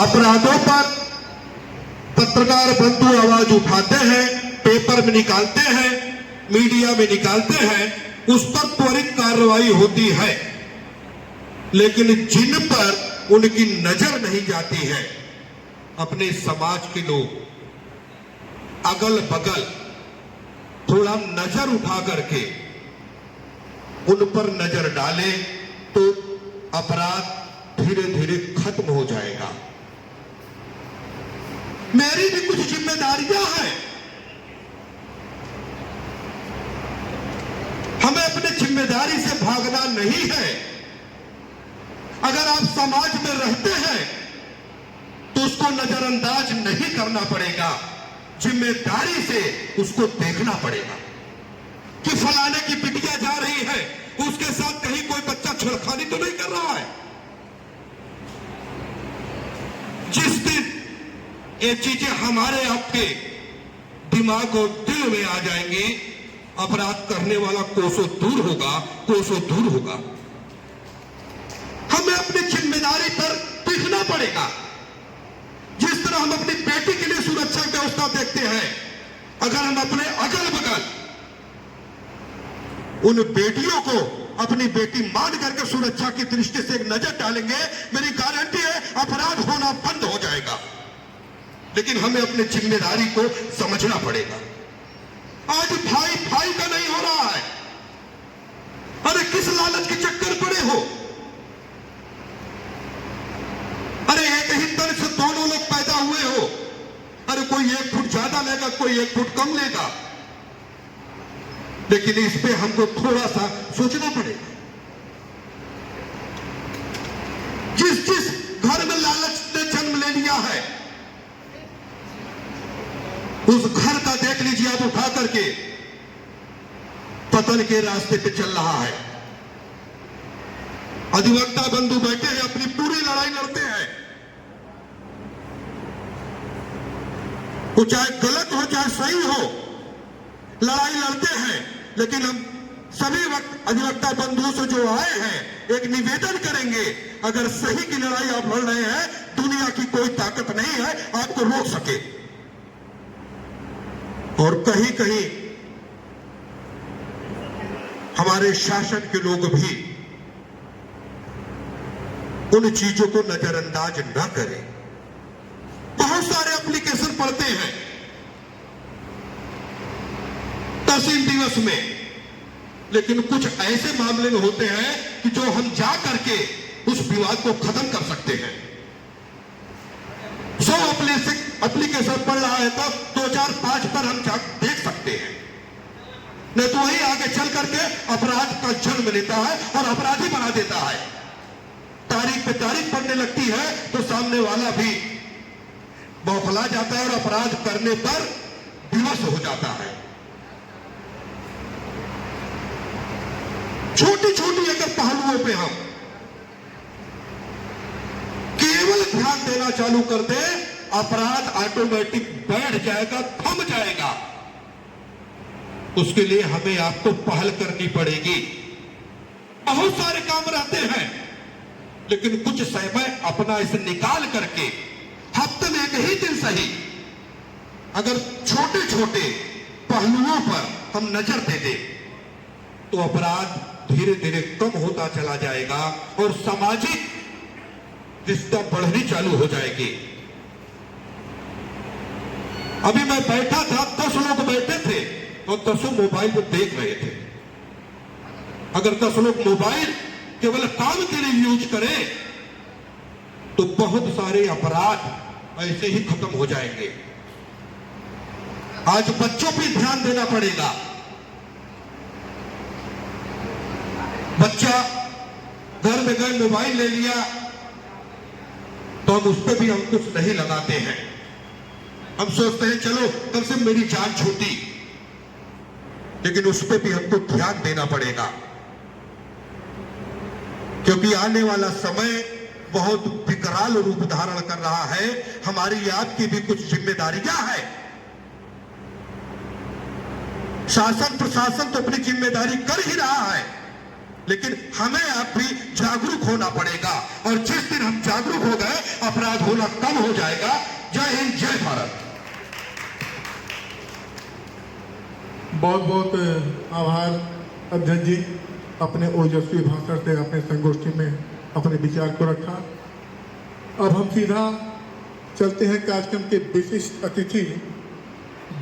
अपराधों पर पत्रकार बंधु आवाज उठाते हैं, पेपर में निकालते हैं, मीडिया में निकालते हैं, उस पर त्वरित कार्रवाई होती है। लेकिन जिन पर उनकी नजर नहीं जाती है, अपने समाज के लोग अगल बगल थोड़ा नजर उठा करके उन पर नजर डाले तो अपराध धीरे धीरे खत्म हो जाएगा। मेरी भी कुछ जिम्मेदारियां हैं। हमें अपनी जिम्मेदारी से भागना नहीं है। अगर आप समाज में रहते हैं तो उसको नजरअंदाज नहीं करना पड़ेगा, जिम्मेदारी से उसको देखना पड़ेगा कि फलाने की बिटिया जा रही है, उसके साथ कहीं कोई बच्चा छेड़खानी तो नहीं कर रहा है। जिस दिन ये चीजें हमारे आपके दिमाग और दिल में आ जाएंगी, अपराध करने वाला कोसों दूर होगा, कोसों दूर होगा। हमें अपनी जिम्मेदारी पर दिखना पड़ेगा। जिस तरह हम अपनी बेटी के लिए सुरक्षा व्यवस्था देखते हैं, अगर हम अपने अगल बगल उन बेटियों को अपनी बेटी मान करके सुरक्षा की दृष्टि से एक नजर डालेंगे, मेरी गारंटी है अपराध होना बंद हो जाएगा। लेकिन हमें अपनी जिम्मेदारी को समझना पड़ेगा। आज भाई भाई का नहीं हो रहा है। अरे किस लालच के चक्कर पड़े हो? अरे एक ही तन से दोनों लोग पैदा हुए हो। अरे कोई 1 फुट ज्यादा लेगा, कोई 1 फुट कम लेगा। लेकिन इस पे हमको थोड़ा सा सोचना पड़ेगा। जिस जिस घर में लालच ने जन्म ले लिया है, उस घर का देख लीजिए आप उठा करके पतन के रास्ते पे चल रहा है। अधिवक्ता बंधु बैठे हैं, अपनी पूरी लड़ाई लड़ते हैं। वो चाहे गलत हो चाहे सही हो, लड़ाई लड़ते हैं। लेकिन हम सभी वक्त अधिवक्ता बंधुओं से जो आए हैं, एक निवेदन करेंगे, अगर सही की लड़ाई आप लड़ रहे हैं, दुनिया की कोई ताकत नहीं है आपको रोक सके। और कहीं कहीं हमारे शासन के लोग भी उन चीजों को नजरअंदाज न करें। बहुत सारे एप्लीकेशन पढ़ते हैं तहसील दिवस में, लेकिन कुछ ऐसे मामले में होते हैं कि जो हम जा करके उस विवाद को खत्म कर सकते हैं। 100 एप्लीकेशन पढ़ रहा है तो 2005 पर हम जा देख सकते हैं। नहीं तो वही आगे चल करके अपराध का जन्म लेता है और अपराधी बना देता है। तारीख पे तारीख पढ़ने लगती है तो सामने वाला भी बौखला जाता है और अपराध करने पर विवश हो जाता है। छोटी छोटी अगर पहलुओं पे हम केवल ध्यान देना चालू कर दे, अपराध ऑटोमेटिक बैठ जाएगा, थम जाएगा। उसके लिए हमें आपको पहल करनी पड़ेगी। बहुत सारे काम रहते हैं, लेकिन कुछ समय अपना इसे निकाल करके हफ्ते में एक ही दिन सही, अगर छोटे छोटे पहलुओं पर हम नजर दे दें तो अपराध धीरे धीरे कम होता चला जाएगा और सामाजिक रिश्ता बढ़नी चालू हो जाएगी। अभी मैं बैठा था, 10 लोग बैठे थे और 10 मोबाइल पर देख रहे थे। अगर 10 लोग मोबाइल केवल काम के लिए यूज करें तो बहुत सारे अपराध ऐसे ही खत्म हो जाएंगे। आज बच्चों पे ध्यान देना पड़ेगा। बच्चा घर में गए मोबाइल ले लिया तो हम उस पर भी अंकुश नहीं लगाते हैं। हम सोचते हैं चलो कम से मेरी जान छूटी, लेकिन उस पर भी हमको ध्यान देना पड़ेगा, क्योंकि आने वाला समय बहुत विकराल रूप धारण कर रहा है। हमारी आपकी भी कुछ जिम्मेदारियां हैं। शासन प्रशासन तो अपनी जिम्मेदारी कर ही रहा है, लेकिन हमें अब भी जागरूक होना पड़ेगा, और जिस दिन हम जागरूक हो गए अपराध होना कम हो जाएगा। जय हिंद, जय भारत। बहुत बहुत आभार अध्यक्ष जी, अपने ओजस्वी भाषण से अपने संगोष्ठी में अपने विचार को रखा। अब हम सीधा चलते हैं कार्यक्रम के विशिष्ट अतिथि,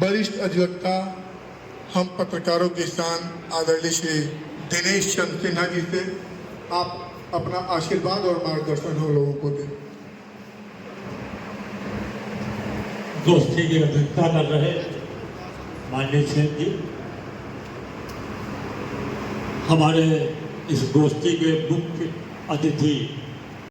वरिष्ठ अधिवक्ता, हम पत्रकारों के स्थान आदरणीय श्री दिनेश चंद्र सिन्हा जी से। आप अपना आशीर्वाद और मार्गदर्शन हम लोगों को दें। गोष्ठी की अध्यक्षता कर रहे माननीय सेठ जी, हमारे इस गोष्ठी के मुख्य अतिथि